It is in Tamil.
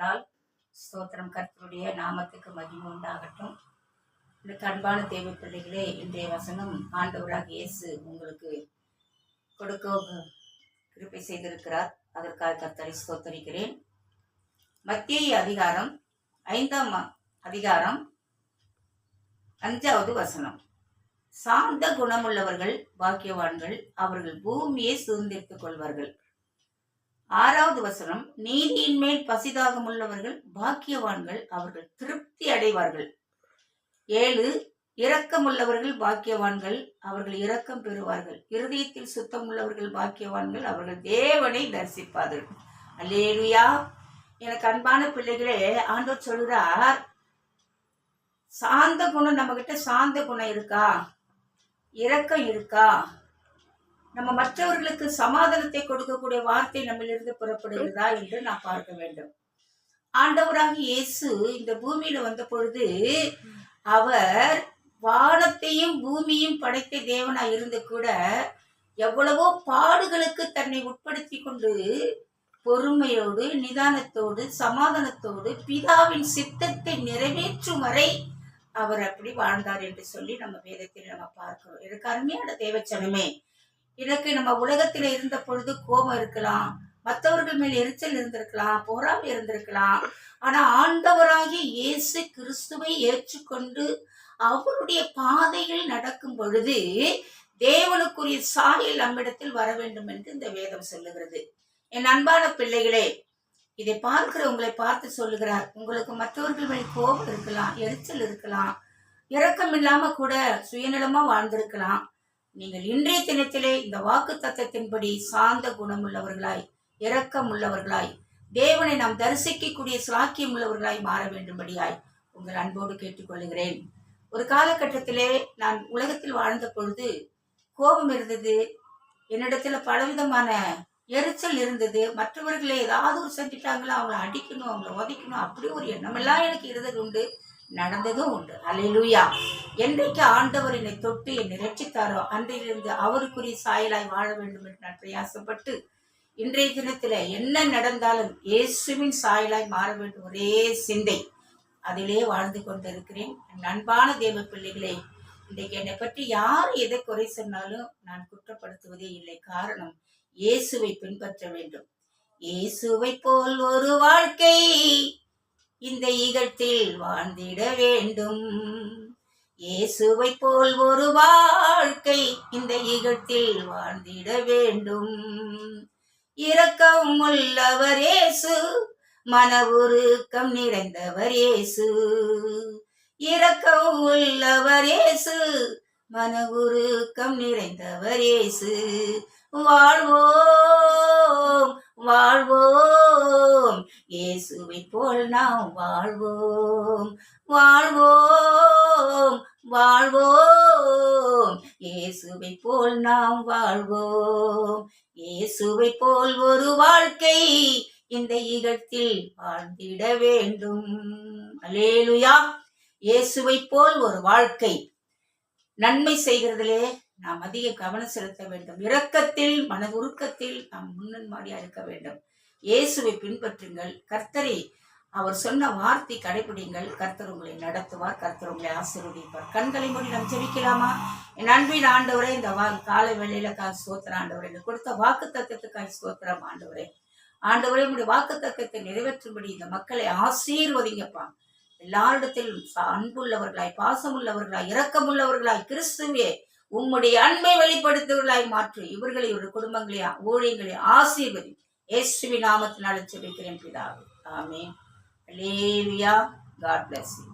என்றால் ஸ்தோத்திரம். கர்த்தருடைய நாமத்துக்கு மகிமை உண்டாகட்டும். இந்த அன்பான தேவ பிள்ளைகளே, இன்றைய வசனம் ஆண்டவராக இயேசு உங்களுக்கு கொடுக்க கிருபை செய்திருக்கிறார். அதற்காக கர்த்தரை ஸ்தோத்தரிக்கிறேன். மத்தேயு அதிகாரம் 5ஆம் அதிகாரம் 5வது வசனம். சாந்த குணமுள்ளவர்கள் பாக்கியவான்கள், அவர்கள் பூமியை சுதந்திரித்துக் கொள்வார்கள். 6வது வசனம். நீதியின் மேல் பசிதாகம் உள்ளவர்கள் பாக்கியவான்கள், அவர்கள் திருப்தி அடைவார்கள். 7. இரக்கம் உள்ளவர்கள் பாக்கியவான்கள், அவர்கள் இரக்கம் பெறுவார்கள். இருதயத்தில் சுத்தம் உள்ளவர்கள் பாக்கியவான்கள், அவர்கள் தேவனை தரிசிப்பார்கள். அல்லேலூயா. எனக்கு அன்பான பிள்ளைகளே, ஆண்டவர் சொல்கிறார், சாந்த குணம் நம்ம கிட்ட சாந்த குணம் இருக்கா, இரக்கம் இருக்கா, நம்ம மற்றவர்களுக்கு சமாதானத்தை கொடுக்கக்கூடிய வார்த்தை நம்மிலிருந்து புறப்படுகிறதா என்று நான் பார்க்க வேண்டும். ஆண்டவராக இயேசு இந்த பூமியில வந்த பொழுது அவர் வானத்தையும் பூமியும் படைத்த தேவனாய் இருந்து கூட எவ்வளவோ பாடுகளுக்கு தன்னை உட்படுத்தி கொண்டு பொறுமையோடு நிதானத்தோடு சமாதானத்தோடு பிதாவின் சித்தத்தை நிறைவேற்றும் வரை அவர் அப்படி வாழ்ந்தார் என்று சொல்லி நம்ம வேதத்தில் நம்ம பார்க்கிறோம். எனக்கு அருமையான தேவச்சனமே, எனக்கு நம்ம உலகத்துல இருந்த பொழுது கோபம் இருக்கலாம், மற்றவர்கள் மேல் எரிச்சல் இருந்திருக்கலாம், பொறாமை இருந்திருக்கலாம். ஆனா ஆண்டவராகிய இயேசு கிறிஸ்துவை ஏற்றுக்கொண்டு அவருடைய பாதையில் நடக்கும் பொழுது தேவனுக்குரிய சாயல் நம்மிடத்தில் வர வேண்டும் என்று இந்த வேதம் சொல்லுகிறது. என் அன்பான பிள்ளைகளே, இதை பார்க்கிற உங்களை பார்த்து சொல்லுகிறார், உங்களுக்கு மற்றவர்கள் மேல் கோபம் இருக்கலாம், எரிச்சல் இருக்கலாம், இரக்கம் இல்லாம கூட சுயநலமா வாழ்ந்திருக்கலாம். நீங்கள் இன்றைய தினத்திலே இந்த வாக்கு தத்தத்தின்படி சாந்த குணமுள்ளவர்களாய், இரக்கம் உள்ளவர்களாய், தேவனை நாம் தரிசிக்கக்கூடிய சாக்கியம் உள்ளவர்களாய் மாற வேண்டும்படியாய் உங்கள் அன்போடு கேட்டுக்கொள்கிறேன். ஒரு காலகட்டத்திலே நான் உலகத்தில் வாழ்ந்த பொழுது கோபம் இருந்தது, என்னிடத்துல பலவிதமான எரிச்சல் இருந்தது. மற்றவர்களை ஏதாவது ஒரு செஞ்சுட்டாங்களா, அவங்களை அடிக்கணும், அவங்களை உதைக்கணும், அப்படி ஒரு எண்ணமெல்லாம் எனக்கு இருந்தது உண்டு, நடந்ததும் உண்டு. அல்லேலூயா. என்றைக்கு ஆண்டவர் என்னை தொட்டு என்னை ரட்சித்தாரோ அன்றையிலிருந்து அவருக்குரிய சாயலாய் வாழ வேண்டும் என்று நான் பிரயாசப்பட்டு இன்றைய தினத்துல என்ன நடந்தாலும் இயேசுவின் சாயலாய் மாற வேண்டும் ஒரே சிந்தை, அதிலே வாழ்ந்து கொண்டிருக்கிறேன். என் அன்பான தேவ பிள்ளைகளே, இன்றைக்கு என்னை பற்றி யார் எதை குறை சொன்னாலும் நான் குற்றப்படுத்துவதே இல்லை. காரணம், இயேசுவை பின்பற்ற வேண்டும். இயேசுவை போல் ஒரு வாழ்க்கை இந்த ஈகத்தில் வாழ்ந்திட வேண்டும். இயேசுவை போல் ஒரு வாழ்க்கை இந்த ஈகத்தில் வாழ்ந்திட வேண்டும். இரக்கம் உள்ளவர் இயேசு, மன உருக்கம் நிறைந்தவர் இயேசு. இரக்கம் உள்ளவர் இயேசு, மன உருக்கம் நிறைந்தவர் இயேசு. வாழ்வோம் வாழ்வோம், இயேசுவை போல் நாம் வாழ்வோம். வாழ்வோம் வாழ்வோம், இயேசுவை போல் நாம் வாழ்வோம். இயேசுவை போல் ஒரு வாழ்க்கை இந்த ஈகத்தில் வாழ்ந்திட வேண்டும். அல்லேலூயா. இயேசுவை போல் ஒரு வாழ்க்கை, நன்மை செய்கிறதிலே நாம் அதிக கவனம் செலுத்த வேண்டும். இரக்கத்தில் மன உருக்கத்தில் நாம் முன்னன்மாடியா இருக்க வேண்டும். இயேசுவை பின்பற்றுங்கள். கர்த்தரை அவர் சொன்ன வார்த்தை கடைபிடிங்கள். கர்த்தர் உங்களை நடத்துவார், கர்த்தர் உங்களை ஆசீர்வதிப்பார். கண்களை மூடி நாம் ஜெபிக்கலாமா? என் அன்பின் ஆண்டவரே, இந்த காலை வேளையில ஸ்தோத்திரம் ஆண்டவரே, எனக்கு கொடுத்த வாக்கு தத்தத்துக்காக ஸ்தோத்திரம் ஆண்டவரே. ஆண்டவரே, உங்களுடைய வாக்கு தத்தத்தை நிறைவேற்றும்படி இந்த மக்களை ஆசீர்வதிங்கப்பா. எல்லாரிடத்திலும் அன்புள்ளவர்களாய், பாசமுள்ளவர்களாய், இரக்கமுள்ளவர்களாய், கிறிஸ்துவே உம்முடைய அன்பை வெளிப்படுத்துவர்களாய் மாற்று. இவர்களை, ஒரு குடும்பங்களை, ஊழியங்களை ஆசீர்வதி. இயேசுவின் நாமத்தினால ஜெபிக்கிறேன் பிதாவே, ஆமென். அல்லேலூயா. God bless you.